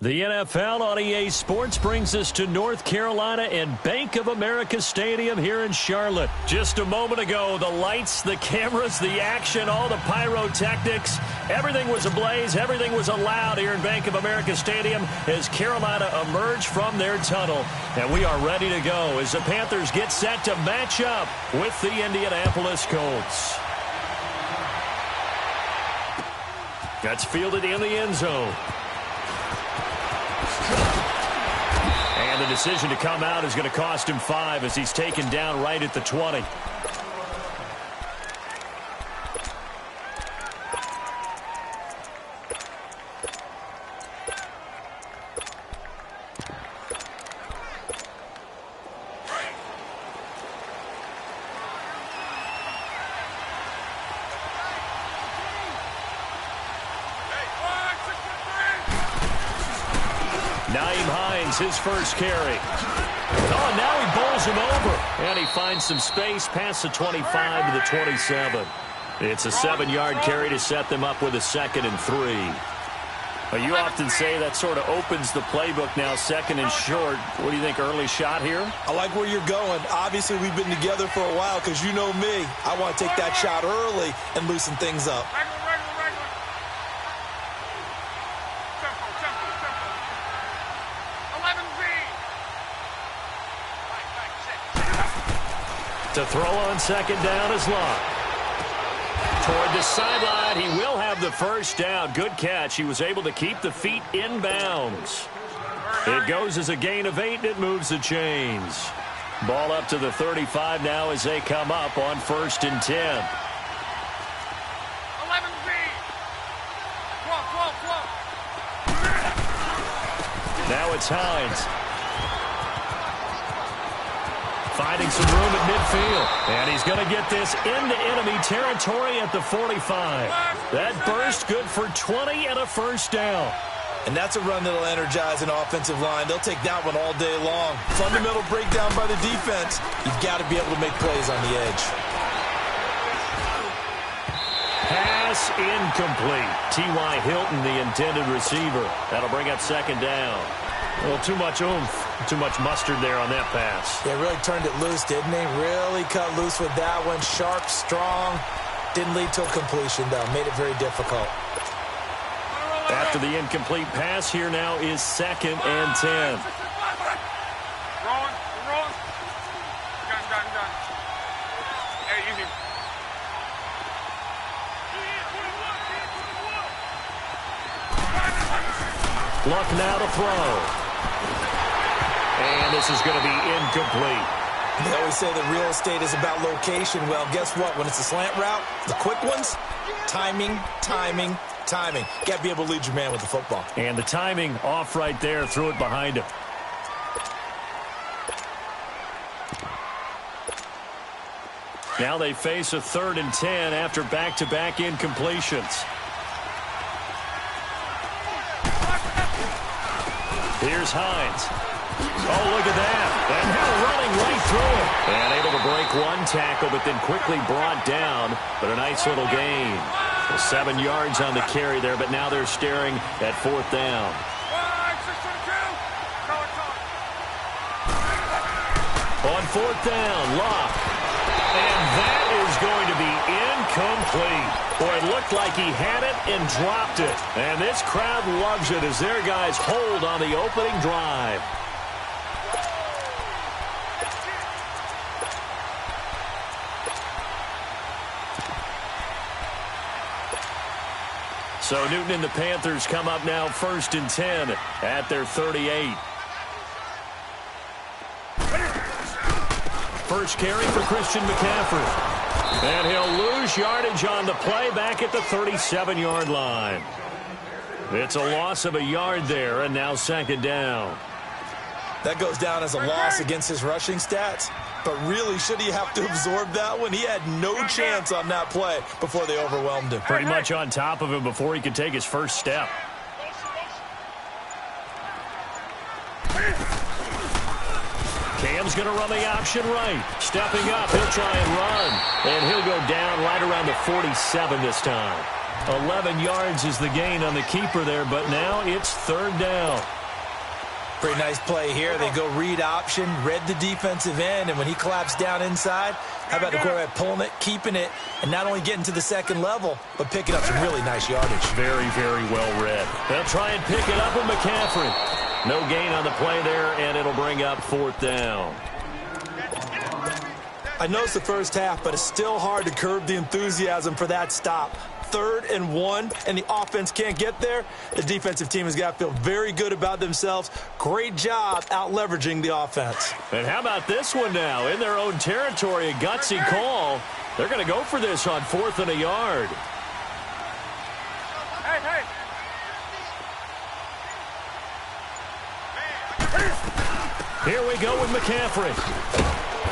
The NFL on EA Sports brings us to North Carolina and Bank of America Stadium here in Charlotte. Just a moment ago, the lights, the cameras, the action, all the pyrotechnics, everything was ablaze, everything was allowed here in Bank of America Stadium as Carolina emerged from their tunnel. And we are ready to go as the Panthers get set to match up with the Indianapolis Colts. That's fielded in the end zone. And the decision to come out is going to cost him 5 as he's taken down right at the 20. His first carry. Oh, now he bowls him over. And he finds some space past the 25 to the 27. It's a 7-yard carry to set them up with a 2nd and 3. Well, you often say that sort of opens the playbook now, 2nd and short. What do you think, early shot here? I like where you're going. Obviously, we've been together for a while because you know me. I want to take that shot early and loosen things up. To throw on 2nd down is Locke. Toward the sideline, he will have the first down. Good catch. He was able to keep the feet in bounds. It goes as a gain of 8, and it moves the chains. Ball up to the 35 now as they come up on 1st and 10. 11B. Now it's Hines. Finding some room at midfield. And he's going to get this into enemy territory at the 45. That burst good for 20 and a first down. And that's a run that'll energize an offensive line. They'll take that one all day long. Fundamental breakdown by the defense. You've got to be able to make plays on the edge. Pass incomplete. T.Y. Hilton, the intended receiver. That'll bring up 2nd down. A little too much oomph, too much mustard there on that pass. Yeah, really turned it loose, didn't he? Really cut loose with that one. Sharp, strong. Didn't lead to a completion, though. Made it very difficult. After the incomplete pass, here now is 2nd and 10. Rolling. Done. Hey, easy. Luck now to throw. And this is going to be incomplete. They always say that real estate is about location. Well, guess what? When it's a slant route, the quick ones, timing. Got to be able to lead your man with the football. And the timing off right there. Threw it behind him. Now they face a 3rd and 10 after back-to-back incompletions. Here's Hines. Oh, look at that. And now running right through it. And able to break one tackle, but then quickly brought down. But a nice little gain. 7 yards on the carry there, but now they're staring at 4th down. On 4th down, Locke. And that is going to be incomplete. Boy, it looked like he had it and dropped it. And this crowd loves it as their guys hold on the opening drive. So Newton and the Panthers come up now 1st and 10 at their 38. First carry for Christian McCaffrey. And he'll lose yardage on the play back at the 37-yard line. It's a loss of a yard there, and now 2nd down. That goes down as a loss against his rushing stats. But really, should he have to absorb that one? He had no chance on that play before they overwhelmed him. Pretty much on top of him before he could take his first step. Cam's going to run the option right. Stepping up, he'll try and run. And he'll go down right around the 47 this time. 11 yards is the gain on the keeper there, but now it's third down. Pretty nice play here. They go read option, read the defensive end, and when he collapsed down inside, how about the quarterback pulling it, keeping it, and not only getting to the second level, but picking up some really nice yardage. Very, very well read. They'll try and pick it up with McCaffrey. No gain on the play there, and it'll bring up fourth down. I know it's the first half, but it's still hard to curb the enthusiasm for that stop. 3rd and 1, and the offense can't get there. The defensive team has got to feel very good about themselves. Great job out leveraging the offense. And how about this one now? In their own territory, a gutsy call. They're going to go for this on 4th and a yard. Hey. Here we go with McCaffrey.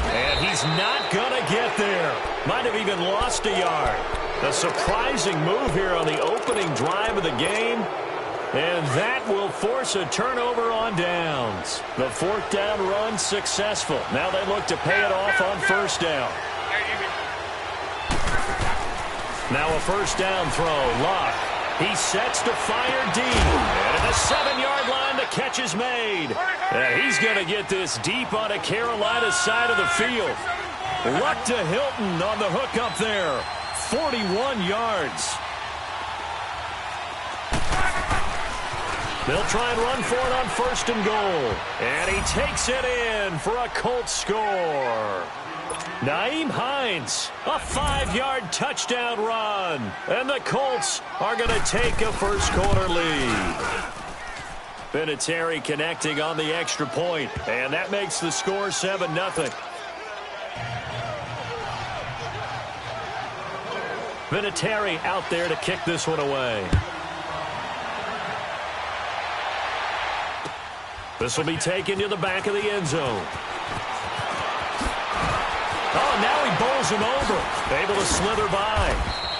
And he's not going to get there. Might have even lost a yard. A surprising move here on the opening drive of the game. And that will force a turnover on downs. The 4th down run successful. Now they look to pay it off on 1st down. Now a 1st down throw. Locke. He sets to fire deep. And at the 7-yard line, the catch is made. And he's going to get this deep on a Carolina side of the field. Luck to Hilton on the hook up there. 41 yards. They'll try and run for it on 1st and goal. And he takes it in for a Colts score. Nyheim Hines, a 5-yard touchdown run. And the Colts are going to take a first-quarter lead. Vinatieri connecting on the extra point. And that makes the score 7-0. Vinatieri out there to kick this one away. This will be taken to the back of the end zone. Oh, now he bowls him over. Able to slither by.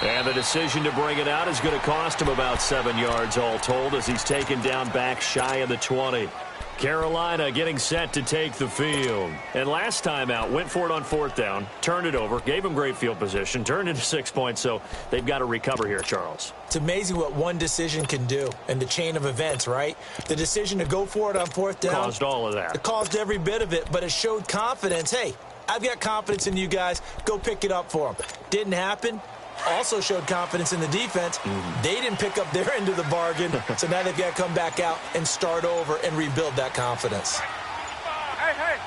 And the decision to bring it out is going to cost him about 7 yards all told as he's taken down back shy of the 20. Carolina getting set to take the field. And last time out, went for it on 4th down, turned it over, gave him great field position, turned into 6 points, so they've got to recover here, Charles. It's amazing what one decision can do in the chain of events, right? The decision to go for it on 4th down. Caused all of that. It caused every bit of it, but it showed confidence. Hey, I've got confidence in you guys. Go pick it up for them. Didn't happen. Also showed confidence in the defense. They didn't pick up their end of the bargain, so now they've got to come back out and start over and rebuild that confidence. Hey.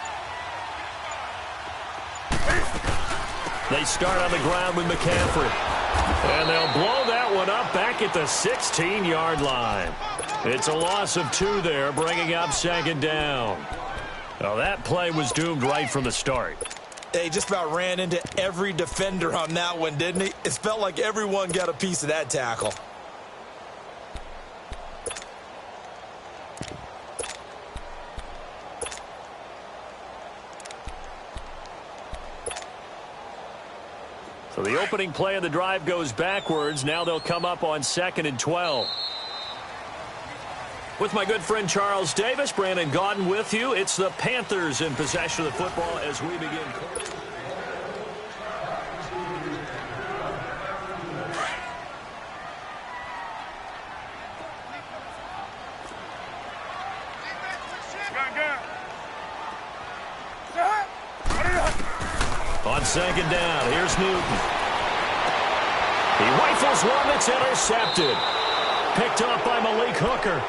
They start on the ground with McCaffrey. And they'll blow that one up back at the 16-yard line. It's a loss of 2 there, bringing up 2nd down. Now that play was doomed right from the start. They just about ran into every defender on that one, didn't he? It felt like everyone got a piece of that tackle. So the opening play of the drive goes backwards. Now they'll come up on 2nd and 12. With my good friend Charles Davis, Brandon Gaudin with you. It's the Panthers in possession of the football as we begin. On 2nd down, here's Newton. He rifles one that's intercepted. Picked up by Malik Hooker.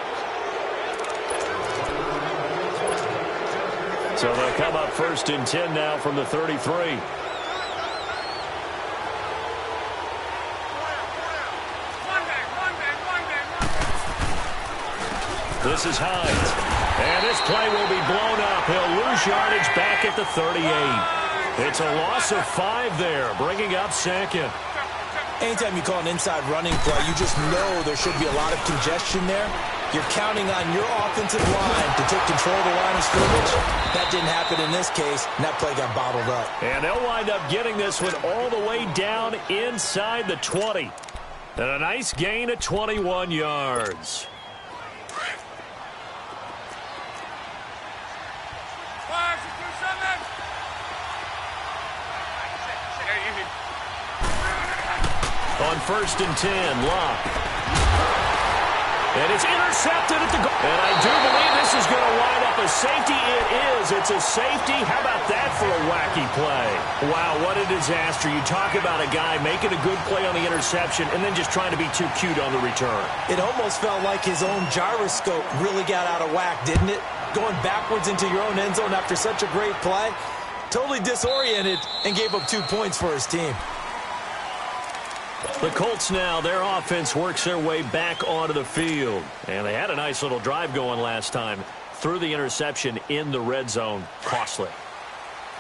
So they'll come up 1st and 10 now from the 33. This is Hines. And this play will be blown up. He'll lose yardage back at the 38. It's a loss of 5 there, bringing up 2nd. Anytime you call an inside running play, you just know there should be a lot of congestion there. You're counting on your offensive line to take control of the line of scrimmage. That didn't happen in this case, and that play got bottled up. And they'll wind up getting this one all the way down inside the 20. And a nice gain of 21 yards. On on 1st and 10. Love. And it's intercepted at the goal. And I do believe this is going to wind up a safety. It is. It's a safety. How about that for a wacky play? Wow, what a disaster. You talk about a guy making a good play on the interception and then just trying to be too cute on the return. It almost felt like his own gyroscope really got out of whack, didn't it? Going backwards into your own end zone after such a great play. Totally disoriented and gave up 2 points for his team. The Colts now, their offense works their way back onto the field. And they had a nice little drive going last time. Threw the interception in the red zone. Costly.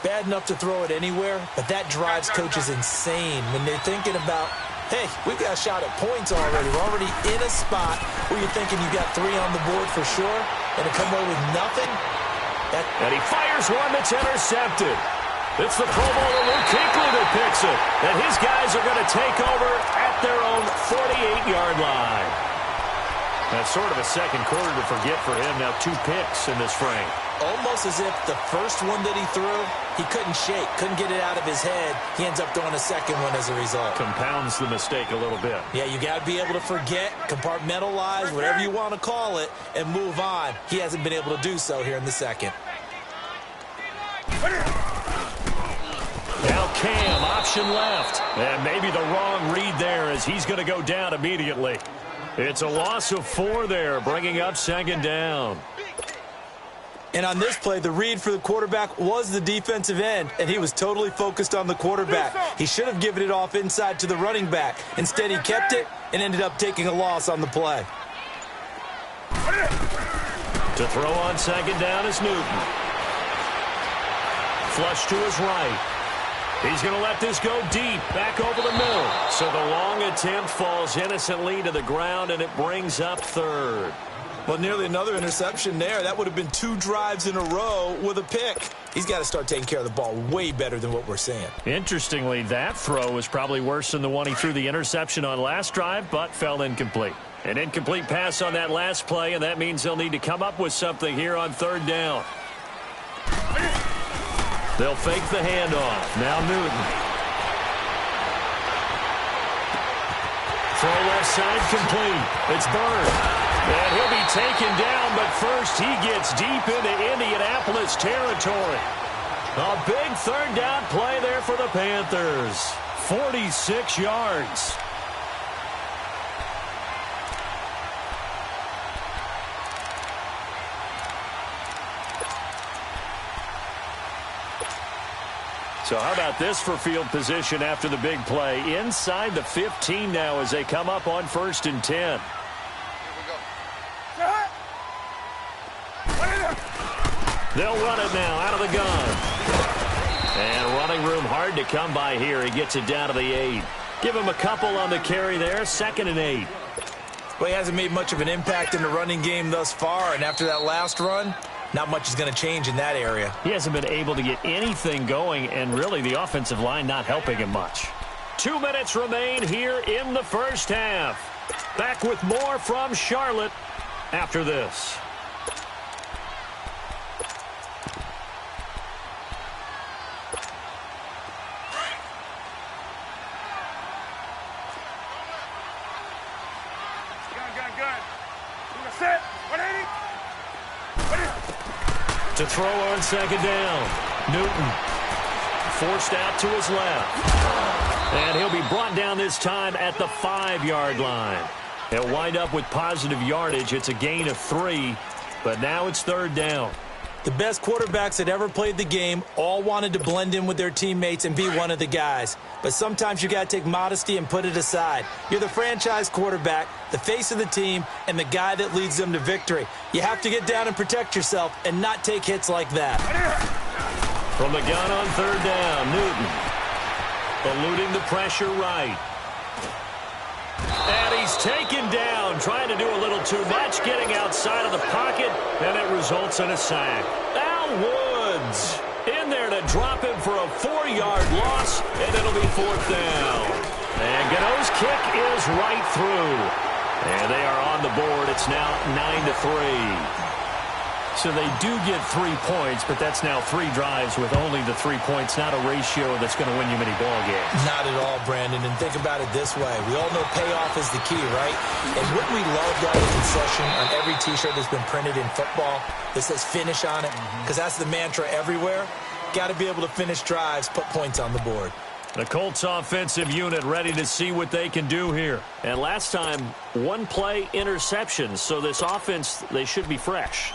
Bad enough to throw it anywhere, but that drives coaches insane when they're thinking about, hey, we've got a shot at points already. We're already in a spot where you're thinking you got 3 on the board for sure, and to come away with nothing. And he fires one that's intercepted. It's the Pro Bowler Luke Kuechly that picks it. And his guys are going to take over at their own 48-yard line. That's sort of a second quarter to forget for him. Now 2 picks in this frame. Almost as if the first one that he threw, he couldn't shake, couldn't get it out of his head. He ends up throwing a second one as a result. Compounds the mistake a little bit. Yeah, you got to be able to forget, compartmentalize, whatever you want to call it, and move on. He hasn't been able to do so here in the second. Now Cam, option left. And maybe the wrong read there as he's going to go down immediately. It's a loss of 4 there, bringing up 2nd down. And on this play, the read for the quarterback was the defensive end, and he was totally focused on the quarterback. He should have given it off inside to the running back. Instead, he kept it and ended up taking a loss on the play. To throw on 2nd down is Newton. Flush to his right. He's going to let this go deep, back over the middle. So the long attempt falls innocently to the ground, and it brings up 3rd. Well, nearly another interception there. That would have been 2 drives in a row with a pick. He's got to start taking care of the ball way better than what we're seeing. Interestingly, that throw was probably worse than the one he threw the interception on last drive, but fell incomplete. An incomplete pass on that last play, and that means they'll need to come up with something here on 3rd down. They'll fake the handoff. Now Newton. Throw left side complete. It's Byrne. And he'll be taken down, but first he gets deep into Indianapolis territory. A big 3rd down play there for the Panthers. 46 yards. So how about this for field position after the big play? Inside the 15 now as they come up on 1st and 10. They'll run it now out of the gun. And running room hard to come by here. He gets it down to the 8. Give him a couple on the carry there. 2nd and 8. Well, he hasn't made much of an impact in the running game thus far. And after that last run, not much is going to change in that area. He hasn't been able to get anything going. And really the offensive line not helping him much. 2 minutes remain here in the first half. Back with more from Charlotte after this. To throw on 2nd down. Newton forced out to his left. And he'll be brought down this time at the 5-yard line. He'll wind up with positive yardage. It's a gain of 3, but now it's 3rd down. The best quarterbacks that ever played the game all wanted to blend in with their teammates and be one of the guys. But sometimes you got to take modesty and put it aside. You're the franchise quarterback, the face of the team, and the guy that leads them to victory. You have to get down and protect yourself and not take hits like that. From the gun on 3rd down, Newton. Eluding the pressure right. And he's taken down, trying to do a little too much, getting outside of the pocket, and it results in a sack. Al Woods in there to drop him for a 4-yard loss, and it'll be 4th down. And Gano's kick is right through. And they are on the board. It's now 9-3. So they do get 3 points, but that's now 3 drives with only the 3 points, not a ratio that's going to win you many ball games. Not at all, Brandon. And think about it this way. We all know payoff is the key, right? And wouldn't we love to have a concession on every T-shirt that's been printed in football that says finish on it? Because that's the mantra everywhere. Got to be able to finish drives, put points on the board. The Colts offensive unit ready to see what they can do here. And last time, 1 play interception. So this offense, they should be fresh.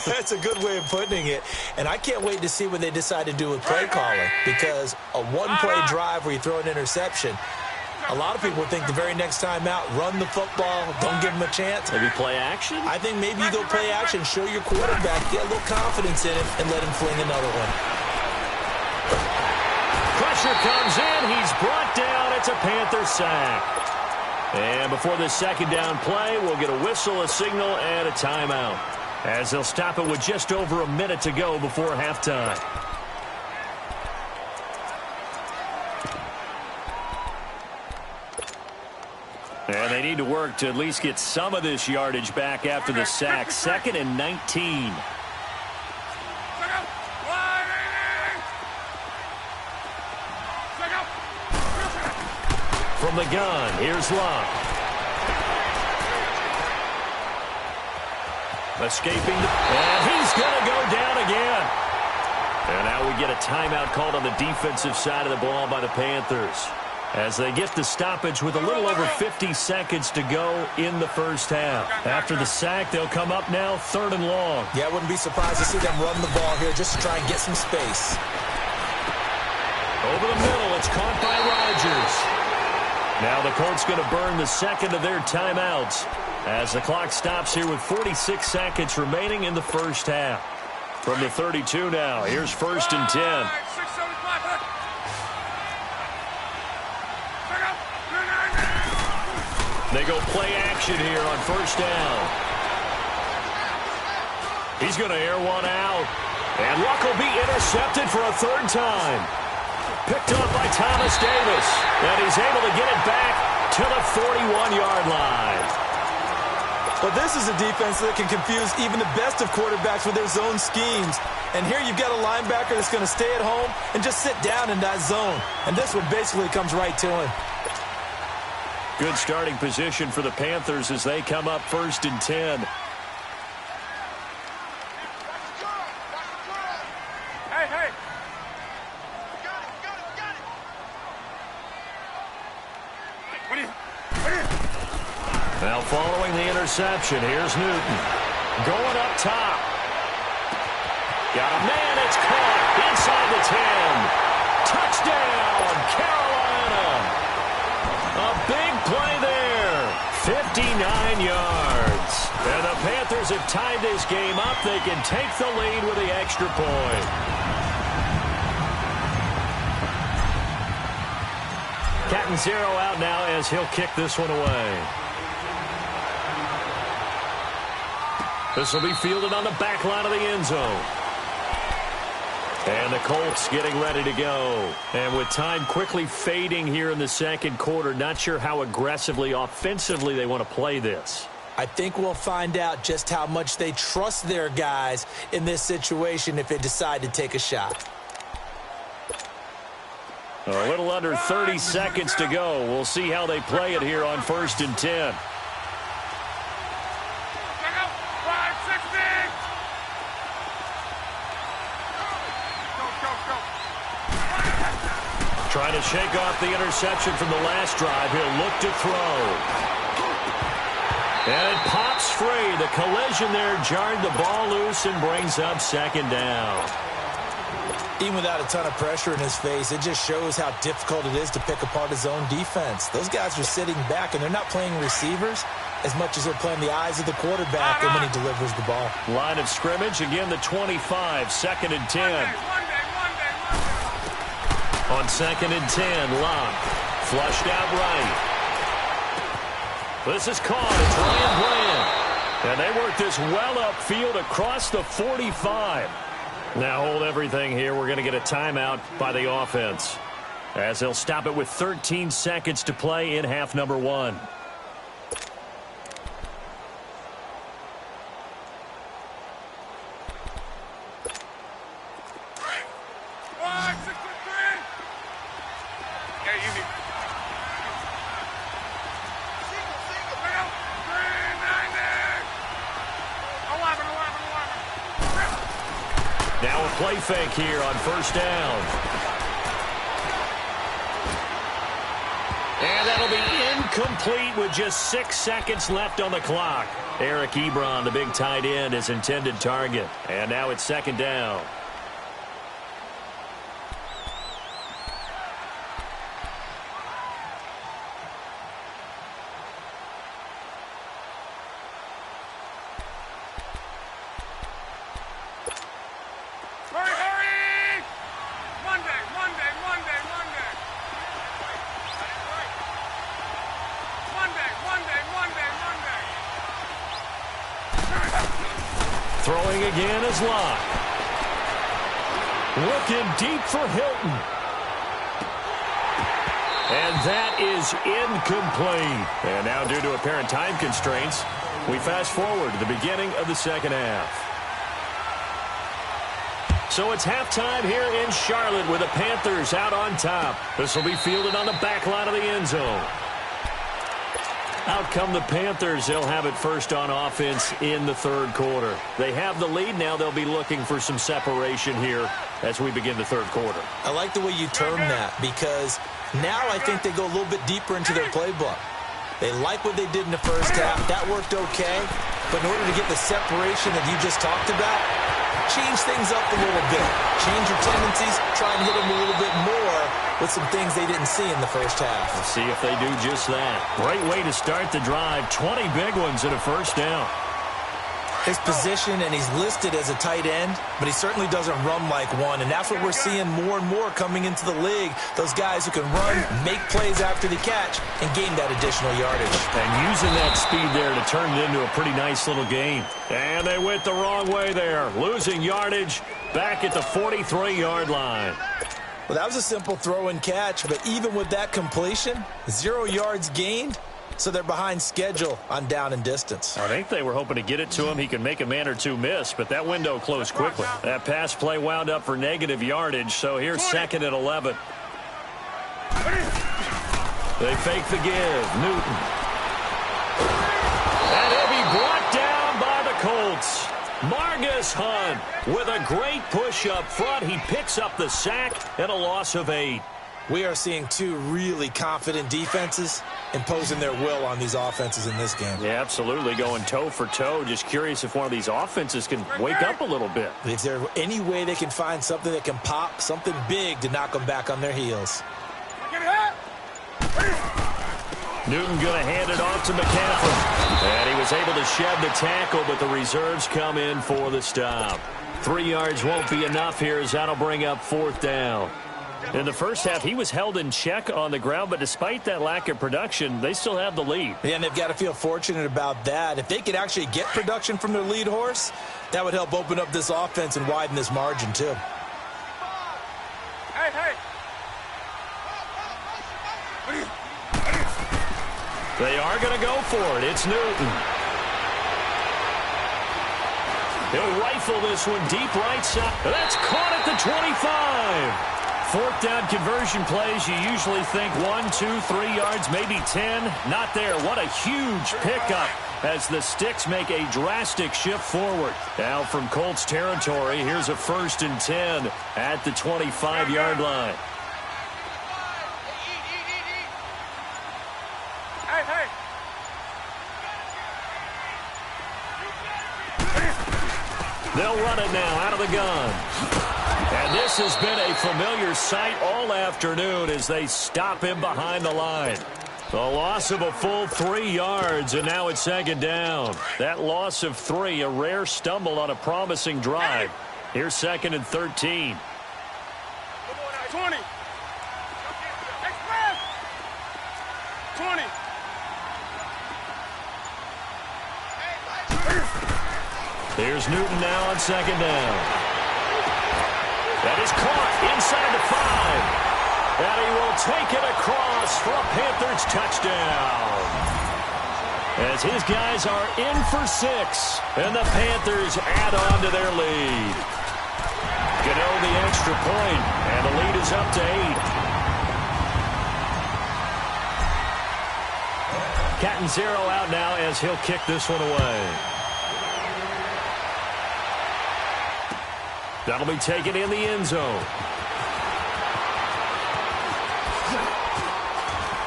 That's a good way of putting it. And I can't wait to see what they decide to do with play calling. Because a 1-play drive where you throw an interception, a lot of people think the very next time out, run the football, don't give them a chance. Maybe play action? I think maybe you go play action, show your quarterback, get a little confidence in him, and let him fling another one. Pressure comes in. He's brought down. It's a Panther sack. And before this second down play, we'll get a whistle, a signal, and a timeout, as they'll stop it with just over a minute to go before halftime. And they need to work to at least get some of this yardage back after the sack. 2nd and 19. From the gun, here's Love. Escaping, and he's going to go down again. And now we get a timeout called on the defensive side of the ball by the Panthers, as they get the stoppage with a little over 50 seconds to go in the first half. After the sack, they'll come up now 3rd and long. Yeah, I wouldn't be surprised to see them run the ball here just to try and get some space. Over the middle, it's caught by Rodgers. Now the Colts going to burn the second of their timeouts as the clock stops here with 46 seconds remaining in the first half. From the 32 now, here's 1st and 10. They go play action here on 1st down. He's going to air one out. And Luck will be intercepted for a 3rd time. Picked up by Thomas Davis. And he's able to get it back to the 41-yard line. Well, this is a defense that can confuse even the best of quarterbacks with their zone schemes. And here you've got a linebacker that's going to stay at home and just sit down in that zone. And this one basically comes right to him. Good starting position for the Panthers as they come up 1st and 10. Now following the interception, here's Newton. Going up top. Got a man, it's caught inside the 10. Touchdown, Carolina. A big play there. 59 yards. And the Panthers have tied this game up. They can take the lead with the extra point. Captain Zero out now as he'll kick this one away. This will be fielded on the back line of the end zone. And the Colts getting ready to go. And with time quickly fading here in the second quarter, not sure how aggressively, offensively they want to play this. I think we'll find out just how much they trust their guys in this situation if they decide to take a shot. A little under 30 seconds to go. We'll see how they play it here on 1st and 10. Trying to shake off the interception from the last drive. He'll look to throw. And it pops free. The collision there jarred the ball loose and brings up 2nd down. Even without a ton of pressure in his face, it just shows how difficult it is to pick apart his own defense. Those guys are sitting back, and they're not playing receivers as much as they're playing the eyes of the quarterback and when he delivers the ball. Line of scrimmage, again the 25, 2nd and 10. On 2nd and 10, Locke flushed out right. This is caught. It's Ryan Bland. And they work this well upfield across the 45. Now hold everything here. We're going to get a timeout by the offense, as they'll stop it with 13 seconds to play in half number 1. play fake here on first down. And that'll be incomplete with just 6 seconds left on the clock. Eric Ebron, the big tight end, is intended target. And now it's second down. Throwing again is Locke. Looking deep for Hilton. And that is incomplete. And now, due to apparent time constraints, we fast forward to the beginning of the second half. So it's halftime here in Charlotte with the Panthers out on top. This will be fielded on the back line of the end zone. Out come the Panthers. They'll have it first on offense in the third quarter. They have the lead now. They'll be looking for some separation here as we begin the third quarter. I like the way you term that because now I think they go a little bit deeper into their playbook. They like what they did in the first half. That worked okay. But in order to get the separation that you just talked about, change things up a little bit. Change your tendencies. Try and hit them a little bit more with some things they didn't see in the first half. Let's see if they do just that. Great way to start the drive. 20 big ones and a first down. His position, and he's listed as a tight end, but he certainly doesn't run like one, and that's what we're seeing more and more coming into the league. Those guys who can run, make plays after the catch, and gain that additional yardage. And using that speed there to turn it into a pretty nice little game. And they went the wrong way there. Losing yardage back at the 43-yard line. Well, that was a simple throw and catch, but even with that completion, 0 yards gained, so they're behind schedule on down and distance. I think they were hoping to get it to him. He could make a man or two miss, but that window closed quickly. That pass play wound up for negative yardage, so here's second and 11. They fake the give. Newton. And he'll be brought down by the Colts. Margus Hunt with a great push up front. He picks up the sack and a loss of 8. We are seeing two really confident defenses imposing their will on these offenses in this game. Yeah, absolutely, going toe for toe. Just curious if one of these offenses can wake up a little bit. Is there any way they can find something that can pop, something big to knock them back on their heels? Newton going to hand it off to McCaffrey. And he was able to shed the tackle, but the reserves come in for the stop. 3 yards won't be enough here as that'll bring up fourth down. In the first half, he was held in check on the ground, but despite that lack of production, they still have the lead. Yeah, and they've got to feel fortunate about that. If they could actually get production from their lead horse, that would help open up this offense and widen this margin, too. Hey. They are going to go for it. It's Newton. He'll rifle this one deep right side. That's caught at the 25. Fourth down conversion plays, you usually think 1, 2, 3 yards, maybe 10. Not there. What a huge pickup as the Sticks make a drastic shift forward. Now from Colts territory, here's a 1st and 10 at the 25-yard line. Hey. They'll run it now out of the gun. And this has been a familiar sight all afternoon as they stop him behind the line. The loss of a full 3 yards, and now it's second down. That loss of 3, a rare stumble on a promising drive. Here's second and 13. 20. 20. Here's Newton now on second down. That is caught inside the 5. And he will take it across for a Panthers touchdown. As his guys are in for 6. And the Panthers add on to their lead. Gano the extra point, and the lead is up to 8. Catanzaro out now as he'll kick this one away. That'll be taken in the end zone.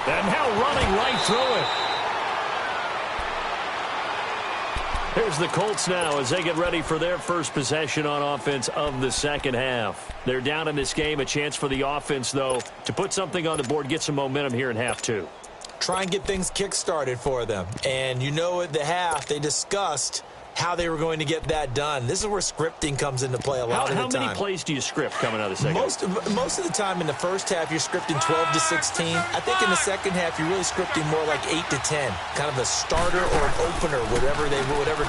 And now running right through it. Here's the Colts now as they get ready for their first possession on offense of the second half. They're down in this game. A chance for the offense, though, to put something on the board, get some momentum here in half two. Try and get things kick-started for them. And you know at the half, they discussed how they were going to get that done. This is where scripting comes into play a lot of the time. How many plays do you script coming out of the second half? Most of the time in the first half, you're scripting 12 to 16. I think in the second half, you're really scripting more like 8 to 10. Kind of a starter or an opener, whatever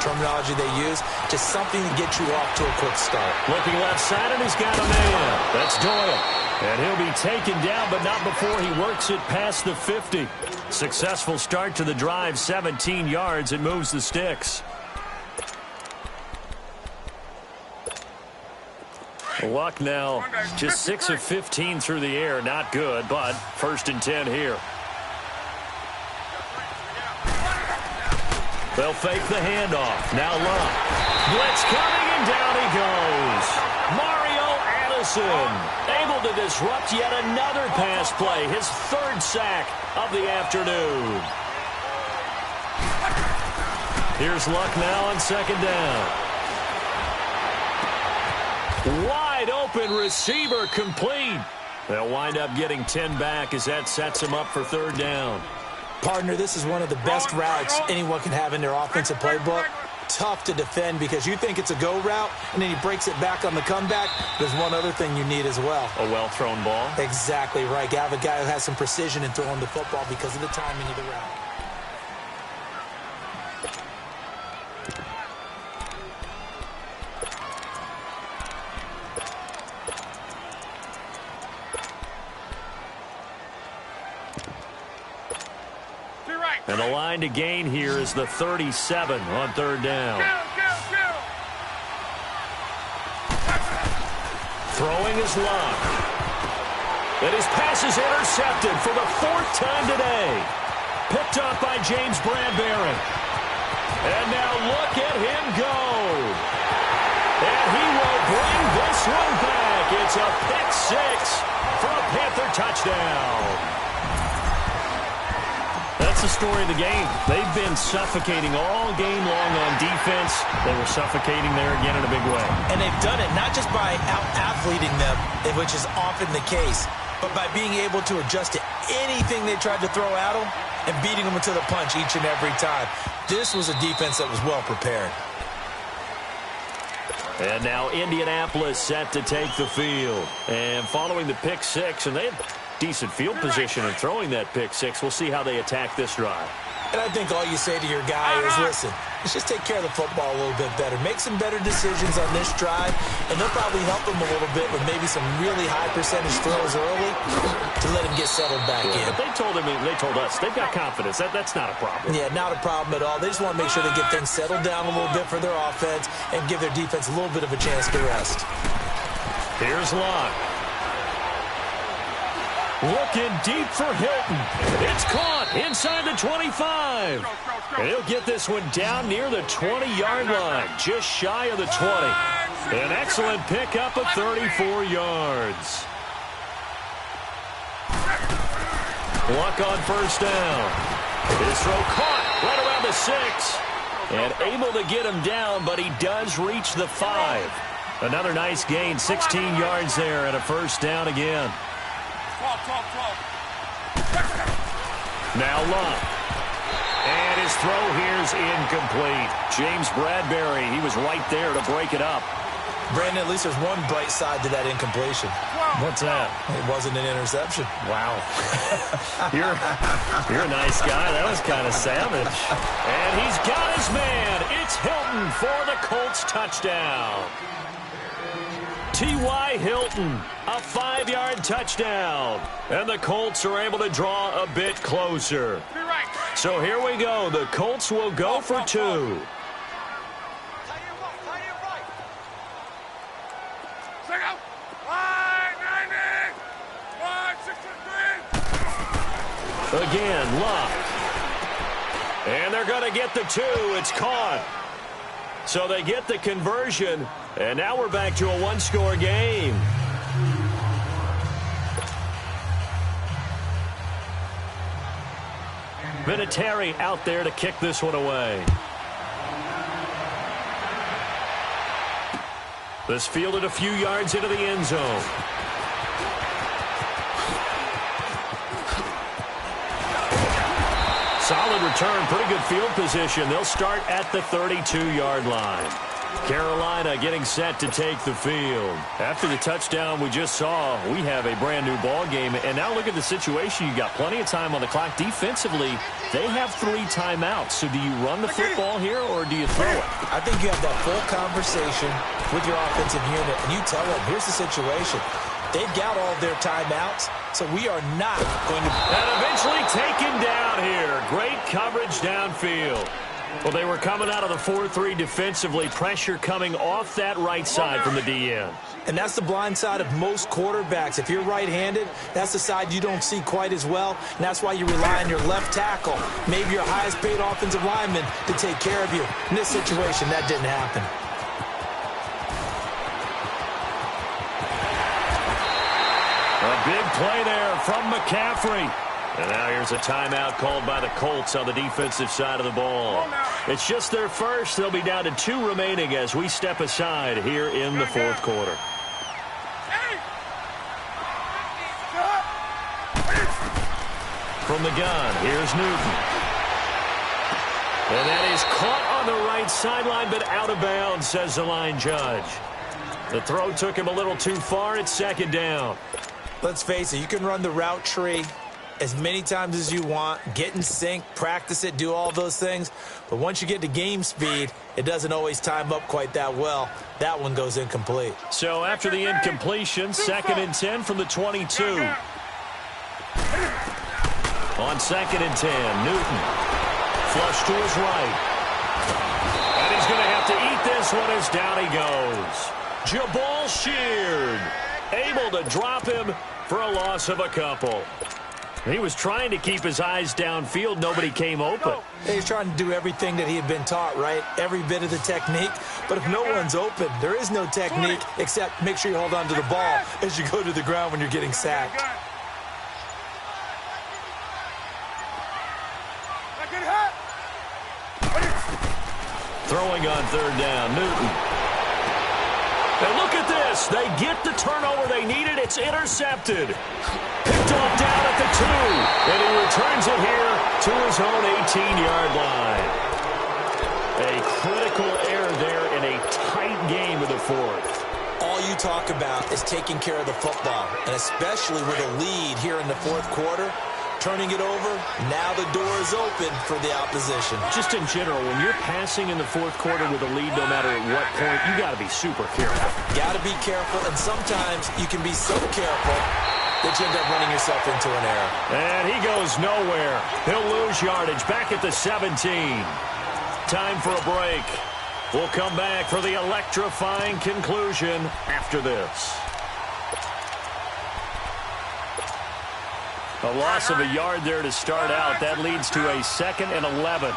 terminology they use. Just something to get you off to a quick start. Looking left side, and he's got a man. That's Doyle. And he'll be taken down, but not before he works it past the 50. Successful start to the drive, 17 yards. It moves the sticks. Luck now, just 6 of 15 through the air. Not good, but first and 10 here. They'll fake the handoff. Now Luck. Blitz coming, and down he goes. Mario Addison able to disrupt yet another pass play. His third sack of the afternoon. Here's Luck now on second down. Wide open receiver complete. They'll wind up getting 10 back as that sets him up for third down. Partner, this is one of the best routes anyone can have in their offensive playbook. Tough to defend because you think it's a go route, and then he breaks it back on the comeback. There's one other thing you need as well. A well-thrown ball? Exactly right. You have a guy who has some precision in throwing the football because of the timing of the route. And the line to gain here is the 37 on third down. Throwing is Luck. And his pass is intercepted for the fourth time today. Picked up by James Bradbury. And now look at him go. And he will bring this one back. It's a pick six for a Panther touchdown. That's the story of the game. They've been suffocating all game long on defense. They were suffocating there again in a big way. And they've done it not just by out-athleting them, which is often the case, but by being able to adjust to anything they tried to throw at them and beating them to the punch each and every time. This was a defense that was well prepared. And now Indianapolis set to take the field. And following the pick six, and they had decent field position and throwing that pick six. We'll see how they attack this drive. And I think all you say to your guy is, listen, let's just take care of the football a little bit better. Make some better decisions on this drive, and they'll probably help him a little bit with maybe some really high percentage throws early to let him get settled back in. But they told us they've got confidence. That's not a problem. Yeah, not a problem at all. They just want to make sure they get things settled down a little bit for their offense and give their defense a little bit of a chance to rest. Here's Luck. Looking deep for Hilton. It's caught inside the 25. And he'll get this one down near the 20-yard line, just shy of the 20. An excellent pickup of 34 yards. Luck on first down. His throw caught right around the 6. And able to get him down, but he does reach the 5. Another nice gain, 16 yards there, and a first down again. Now Luck. And his throw here's incomplete. James Bradbury, he was right there to break it up. Brandon, at least there's one bright side to that incompletion. What's that? It wasn't an interception. Wow. You're a nice guy. That was kind of savage. And he's got his man. It's Hilton for the Colts touchdown. T.Y. Hilton, a 5-yard touchdown. And the Colts are able to draw a bit closer. So here we go. The Colts will go for 2. Again, Luck. And they're going to get the 2. It's caught. So they get the conversion, and now we're back to a one-score game. Vinatieri out there to kick this one away. This fielded a few yards into the end zone. Solid return, pretty good field position. They'll start at the 32-yard line. Carolina getting set to take the field. After the touchdown we just saw, we have a brand-new ball game. And now look at the situation. You've got plenty of time on the clock. Defensively, they have 3 timeouts. So do you run the football here or do you throw it? I think you have that full conversation with your offensive unit, and you tell them, here's the situation. They've got all of their timeouts, so we are not going to... And eventually taken down here. Great coverage downfield. Well, they were coming out of the 4-3 defensively. Pressure coming off that right side from the DN. And that's the blind side of most quarterbacks. If you're right-handed, that's the side you don't see quite as well. And that's why you rely on your left tackle, maybe your highest-paid offensive lineman, to take care of you. In this situation, that didn't happen. A big play there from McCaffrey. And now here's a timeout called by the Colts on the defensive side of the ball. It's just their first. They'll be down to 2 remaining as we step aside here in the fourth quarter. From the gun, here's Newton. And that is caught on the right sideline, but out of bounds, says the line judge. The throw took him a little too far. It's second down. Let's face it, you can run the route tree as many times as you want, get in sync, practice it, do all those things. But once you get to game speed, it doesn't always time up quite that well. That one goes incomplete. So after the incompletion, 2nd and 10 from the 22. On 2nd and 10, Newton. Flush to his right. And he's going to have to eat this one as down he goes. Jabal Sheard able to drop him for a loss of a couple. He was trying to keep his eyes downfield. Nobody came open. He's trying to do everything that he had been taught, right? Every bit of the technique. But if no one's open, there is no technique except make sure you hold on to the ball as you go to the ground when you're getting sacked. Throwing on 3rd down, Newton. And look at this. They get the turnover they needed. It's intercepted. Picked off down at the 2. And he returns it here to his own 18-yard line. A critical error there in a tight game of the 4th. All you talk about is taking care of the football, and especially with a lead here in the 4th quarter. Turning it over, now the door is open for the opposition. Just in general, when you're passing in the 4th quarter with a lead, no matter at what point, you got to be super careful. Got to be careful, and sometimes you can be so careful that you end up running yourself into an error. And he goes nowhere. He'll lose yardage back at the 17. Time for a break. We'll come back for the electrifying conclusion after this. A loss of a yard there to start out. That leads to a 2nd and 11.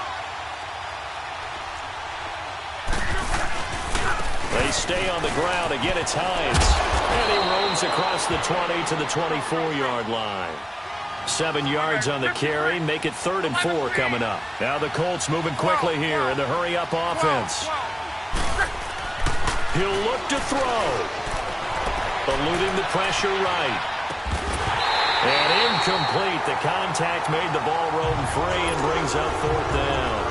They stay on the ground. Again, it's Hines. And he roams across the 20 to the 24-yard line. 7 yards on the carry. Make it 3rd and 4 coming up. Now the Colts moving quickly here in the hurry-up offense. He'll look to throw. Eluding the pressure right. And incomplete. The contact made the ball roam free and brings up 4th down.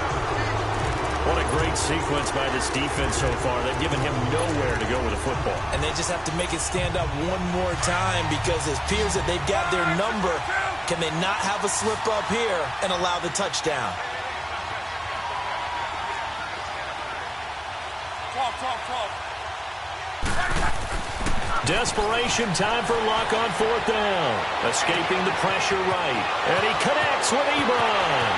What a great sequence by this defense so far. They've given him nowhere to go with the football. And they just have to make it stand up one more time because it appears that they've got their number. Can they not have a slip up here and allow the touchdown? Desperation time for Luck on 4th down. Escaping the pressure right. And he connects with Ebron.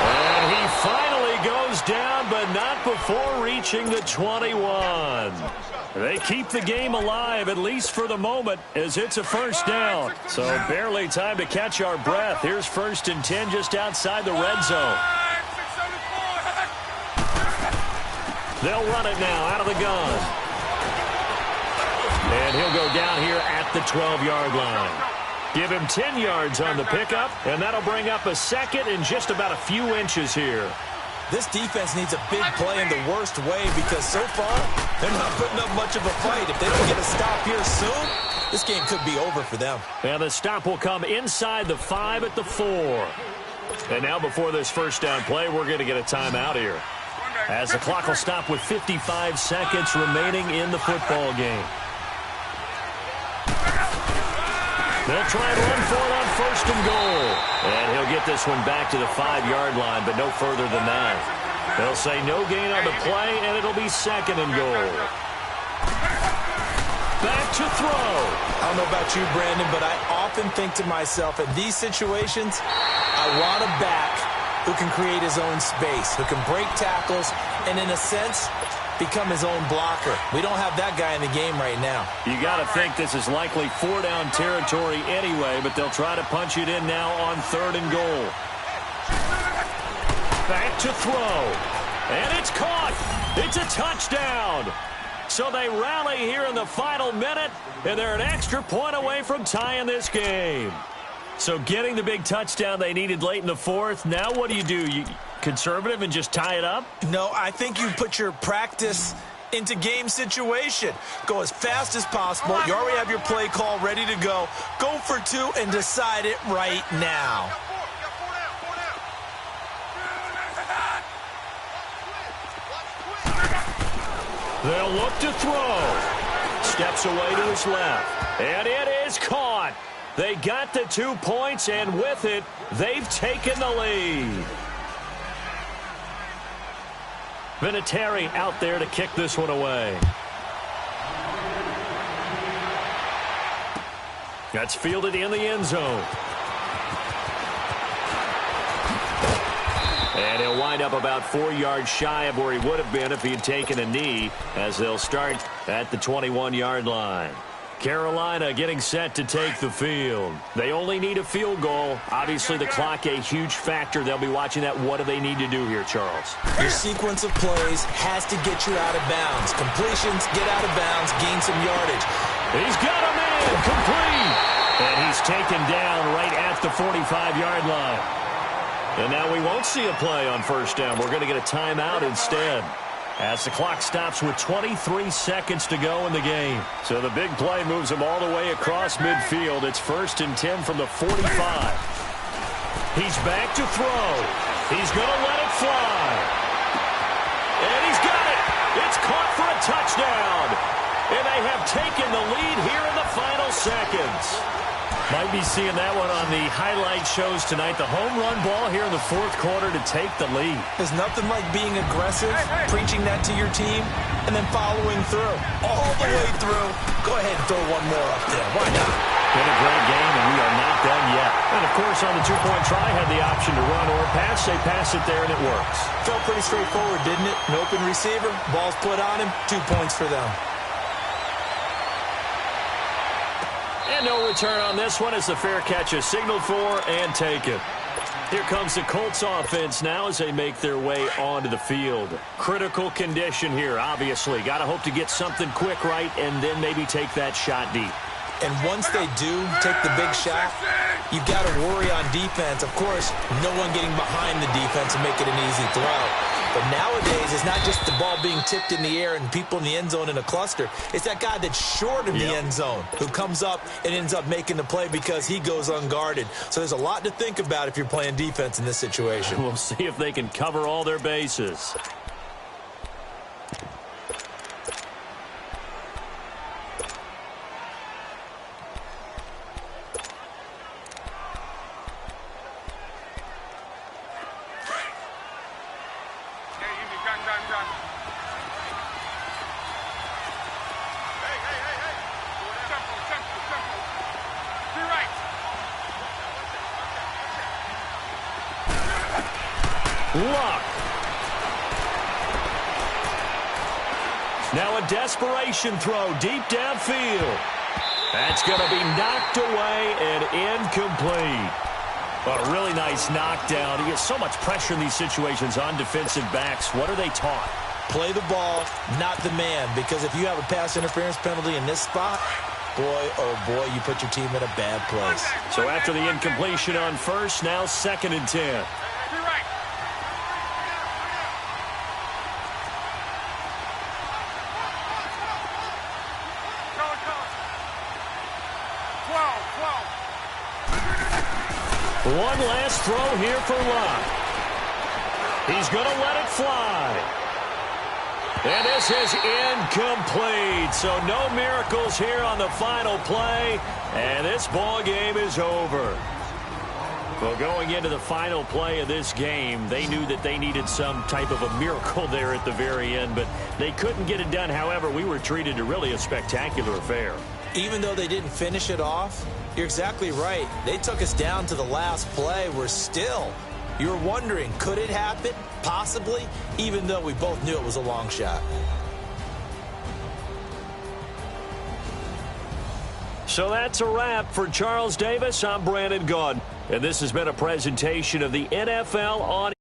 And he finally goes down, but not before reaching the 21. They keep the game alive, at least for the moment, as it's a 1st down. So barely time to catch our breath. Here's 1st and 10 just outside the red zone. They'll run it now out of the gun. And he'll go down here at the 12-yard line. Give him 10 yards on the pickup, and that'll bring up a second in just about a few inches here. This defense needs a big play in the worst way because so far they're not putting up much of a fight. If they don't get a stop here soon, this game could be over for them. And the stop will come inside the 5 at the 4. And now before this first down play, we're going to get a timeout here, as the clock will stop with 55 seconds remaining in the football game. They'll try and run for it on 1st and goal. And he'll get this one back to the 5-yard line, but no further than that. They'll say no gain on the play, and it'll be 2nd and goal. Back to throw. I don't know about you, Brandon, but I often think to myself, in these situations, I want a back who can create his own space, who can break tackles, and in a sense, become his own blocker. We don't have that guy in the game right now. You got to think this is likely 4-down territory anyway, but they'll try to punch it in now on 3rd and goal. Back to throw. And it's caught. It's a touchdown. So they rally here in the final minute, and they're an extra point away from tying this game. So getting the big touchdown they needed late in the 4th, now what do? You conservative and just tie it up? No, I think you put your practice into game situation. Go as fast as possible. You already have your play call ready to go. Go for 2 and decide it right now. They'll look to throw. Steps away to his left. And it is caught. They got the 2 points, and with it, they've taken the lead. Vinatieri out there to kick this one away. That's fielded in the end zone. And he'll wind up about 4 yards shy of where he would have been if he had taken a knee, as they'll start at the 21-yard line. Carolina getting set to take the field. They only need a field goal. Obviously, the clock a huge factor. They'll be watching that. What do they need to do here, Charles? Your sequence of plays has to get you out of bounds. Completions, get out of bounds, gain some yardage. He's got a man, complete. And he's taken down right at the 45-yard line. And now we won't see a play on 1st down. We're going to get a timeout instead, as the clock stops with 23 seconds to go in the game. So the big play moves them all the way across midfield. It's 1st and 10 from the 45. He's back to throw. He's going to let it fly. And he's got it. It's caught for a touchdown. And they have taken the lead here in the final seconds. Might be seeing that one on the highlight shows tonight. The home run ball here in the 4th quarter to take the lead. There's nothing like being aggressive, preaching that to your team, and then following through. All the way through. Go ahead and throw one more up there. Why not? Been a great game, and we are not done yet. And, of course, on the 2-point try, had the option to run or pass. They pass it there, and it works. Felt pretty straightforward, didn't it? An open receiver, ball's put on him, 2 points for them. And no return on this one as the fair catch is signaled for and taken. Here comes the Colts offense now as they make their way onto the field. Critical condition here, obviously. Got to hope to get something quick right and then maybe take that shot deep. And once they do take the big shot, you've got to worry on defense. Of course, no one getting behind the defense and make it an easy throw. But nowadays, it's not just the ball being tipped in the air and people in the end zone in a cluster. It's that guy that's short of the end zone who comes up and ends up making the play because he goes unguarded. So there's a lot to think about if you're playing defense in this situation. We'll see if they can cover all their bases. Luck. Now a desperation throw deep downfield. That's going to be knocked away and incomplete. A really nice knockdown. He gets so much pressure in these situations on defensive backs. What are they taught? Play the ball, not the man, because if you have a pass interference penalty in this spot, boy, oh boy, you put your team in a bad place. So after the incompletion on first, now 2nd and 10. Be right. One last throw here for Lott. He's going to let it fly. And this is incomplete. So no miracles here on the final play. And this ball game is over. Well, going into the final play of this game, they knew that they needed some type of a miracle there at the very end, but they couldn't get it done. However, we were treated to really a spectacular affair. Even though they didn't finish it off, you're exactly right. They took us down to the last play. We're still, you're wondering, could it happen? Possibly, even though we both knew it was a long shot. So that's a wrap for Charles Davis. I'm Brandon Gaudin, and this has been a presentation of the NFL on